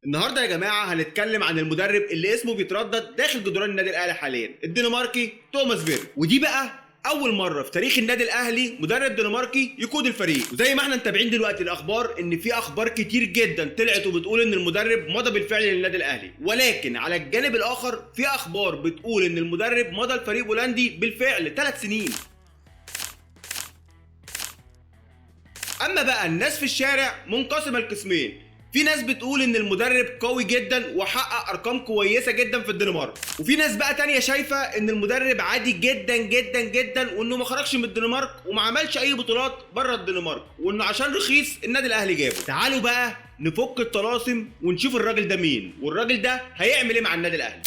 النهارده يا جماعه هنتكلم عن المدرب اللي اسمه بيتردد داخل جدران النادي الاهلي حاليا، الدنماركي توماس بيرج. ودي بقى اول مره في تاريخ النادي الاهلي مدرب دنماركي يقود الفريق. وزي ما احنا متابعين دلوقتي الاخبار ان في اخبار كتير جدا طلعت وبتقول ان المدرب مضى بالفعل للنادي الاهلي، ولكن على الجانب الاخر في اخبار بتقول ان المدرب مضى الفريق بولندي بالفعل 3 سنين. اما بقى الناس في الشارع منقسمه لقسمين، في ناس بتقول ان المدرب قوي جدا وحقق ارقام كويسه جدا في الدنمارك، وفي ناس بقى تانية شايفه ان المدرب عادي جدا جدا جدا وانه ما خرجش من الدنمارك وما عملش اي بطولات بره الدنمارك وانه عشان رخيص النادي الاهلي جابه. تعالوا بقى نفك الطلاسم ونشوف الراجل ده مين والراجل ده هيعمل ايه مع النادي الاهلي.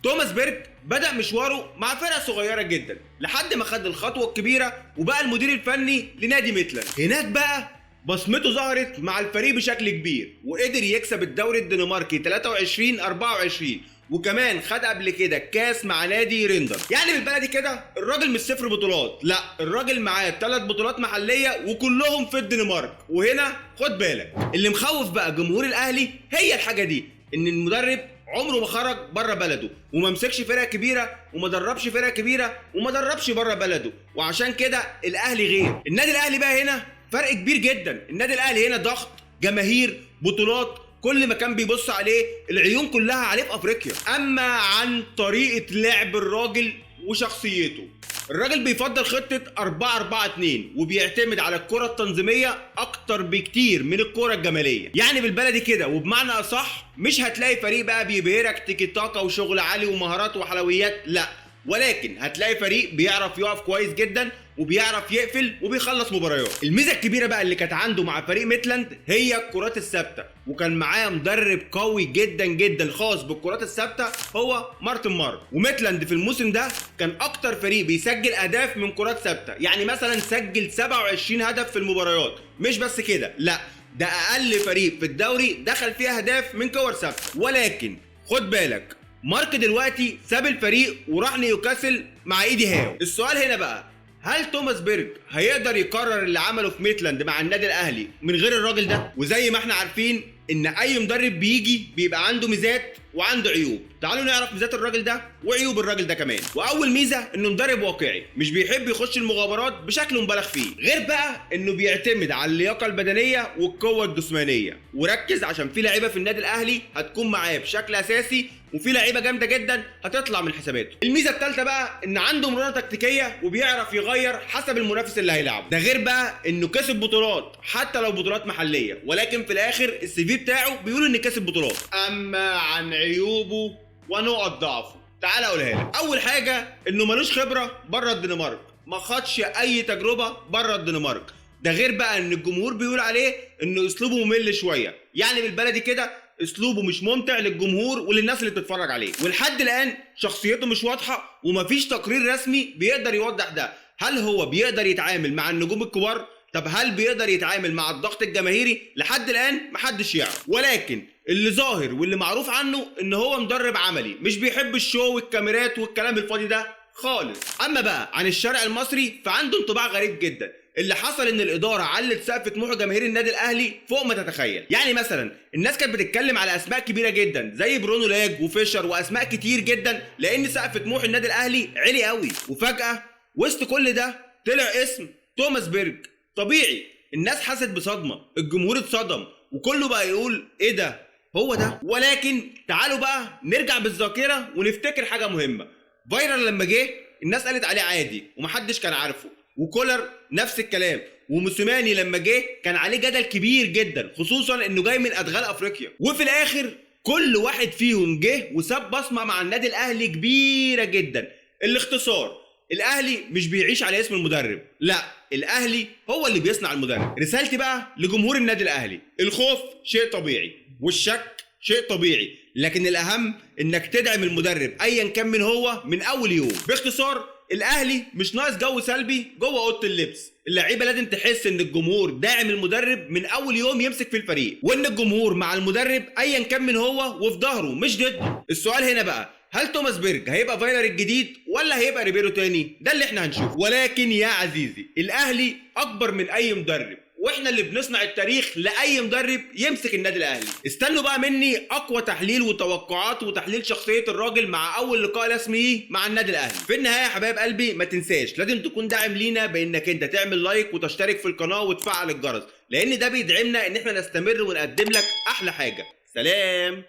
توماس بيرج بدأ مشواره مع فرقة صغيرة جدا لحد ما خد الخطوة الكبيرة وبقى المدير الفني لنادي ميتلاند. هناك بقى بصمته ظهرت مع الفريق بشكل كبير وقدر يكسب الدوري الدنماركي 23-24 وكمان خد قبل كده كاس مع نادي ريندر. يعني بالبلدي كده الراجل مش 0 بطولات، لا الراجل معاه 3 بطولات محلية وكلهم في الدنمارك. وهنا خد بالك اللي مخوف بقى جمهور الاهلي هي الحاجة دي، ان المدرب عمره ما خرج بره بلده وما مسكش فرقه كبيره وما دربش فرقه كبيره وما دربش بره بلده، وعشان كده الاهلي غير. النادي الاهلي بقى هنا فرق كبير جدا. النادي الاهلي هنا ضغط جماهير بطولات، كل ما كان بيبص عليه العيون كلها عليه في افريقيا. اما عن طريقه لعب الراجل وشخصيته، الراجل بيفضل خطة 4-4-2 وبيعتمد على الكرة التنظيمية أكتر بكتير من الكرة الجمالية. يعني بالبلدي كده وبمعنى أصح مش هتلاقي فريق بقى بيبهرك تيكي تاكا وشغل عالي ومهارات وحلويات، لا، ولكن هتلاقي فريق بيعرف يقف كويس جدا وبيعرف يقفل وبيخلص مباريات. الميزه الكبيره بقى اللي كانت عنده مع فريق ميتلاند هي الكرات الثابته، وكان معاه مدرب قوي جدا جدا خاص بالكرات الثابته هو مارتن مارك. وميتلاند في الموسم ده كان اكتر فريق بيسجل اهداف من كرات ثابته، يعني مثلا سجل 27 هدف في المباريات. مش بس كده، لا ده اقل فريق في الدوري دخل فيه اهداف من كور ثابته. ولكن خد بالك مارك دلوقتي ساب الفريق وراح نيوكاسل مع ايدي هاو. السؤال هنا بقى، هل توماس بيرج هيقدر يكرر اللي عمله في ميتلاند مع النادي الاهلي من غير الراجل ده؟ وزي ما احنا عارفين ان اي مدرب بيجي بيبقى عنده ميزات وعنده عيوب. تعالوا نعرف ميزات الراجل ده وعيوب الراجل ده كمان. واول ميزه انه مدرب واقعي، مش بيحب يخش المغامرات بشكل مبالغ فيه. غير بقى انه بيعتمد على اللياقه البدنيه والقوه الجسمانيه. وركز عشان في لعيبه في النادي الاهلي هتكون معاه بشكل اساسي وفي لعيبه جامده جدا هتطلع من حساباته. الميزه الثالثه بقى ان عنده مرونه تكتيكيه وبيعرف يغير حسب المنافس اللي هيلعبه. ده غير بقى انه كسب بطولات حتى لو بطولات محليه، ولكن في الاخر السي في بتاعه بيقول ان كسب بطولات. اما عن عيوبه ونقط ضعفه تعال اقولها لك. اول حاجه انه ملوش خبره بره الدنمارك، ما خدش اي تجربه بره الدنمارك. ده غير بقى ان الجمهور بيقول عليه انه اسلوبه ممل شويه، يعني بالبلدي كده اسلوبه مش ممتع للجمهور وللناس اللي بتتفرج عليه. ولحد الان شخصيته مش واضحه ومفيش تقرير رسمي بيقدر يوضح ده. هل هو بيقدر يتعامل مع النجوم الكبار؟ طب هل بيقدر يتعامل مع الضغط الجماهيري؟ لحد الان محدش يعرف. ولكن اللي ظاهر واللي معروف عنه ان هو مدرب عملي، مش بيحب الشو والكاميرات والكلام الفاضي ده خالص. اما بقى عن الشارع المصري فعنده انطباع غريب جدا. اللي حصل ان الاداره علت سقف طموح جماهير النادي الاهلي فوق ما تتخيل. يعني مثلا الناس كانت بتتكلم على اسماء كبيره جدا زي برونو لاج وفيشر واسماء كتير جدا لان سقف طموح النادي الاهلي عالي قوي. وفجاه وسط كل ده طلع اسم توماس بيرج. طبيعي الناس حست بصدمه، الجمهور اتصدم وكله بقى يقول ايه ده، هو ده. ولكن تعالوا بقى نرجع بالذاكره ونفتكر حاجه مهمه. فايرال لما جه الناس قالت عليه عادي ومحدش كان عارفه، وكولر نفس الكلام، وموسيماني لما جه كان عليه جدل كبير جدا خصوصا انه جاي من ادغال افريقيا. وفي الاخر كل واحد فيهم جه وساب بصمه مع النادي الاهلي كبيره جدا. الاختصار، الاهلي مش بيعيش على اسم المدرب، لا الاهلي هو اللي بيصنع المدرب. رسالتي بقى لجمهور النادي الاهلي، الخوف شيء طبيعي والشك شيء طبيعي، لكن الاهم انك تدعم المدرب ايا كان من هو من اول يوم. باختصار الاهلي مش ناقص جو سلبي جوه اوضه اللبس. اللعيبه لازم تحس ان الجمهور داعم المدرب من اول يوم يمسك في الفريق، وان الجمهور مع المدرب ايا كان من هو وفي ظهره مش ضده. السؤال هنا بقى، هل توماس بيرج هيبقى فايلر الجديد ولا هيبقى ريبيرو تاني؟ ده اللي احنا هنشوفه. ولكن يا عزيزي الاهلي اكبر من اي مدرب واحنا اللي بنصنع التاريخ لاي مدرب يمسك النادي الاهلي. استنوا بقى مني اقوى تحليل وتوقعات وتحليل شخصيه الراجل مع اول لقاء رسمي مع النادي الاهلي. في النهايه يا حبايب قلبي ما تنساش لازم تكون داعم لينا بانك انت تعمل لايك وتشترك في القناه وتفعل الجرس، لان ده بيدعمنا ان احنا نستمر ونقدم لك احلى حاجه. سلام.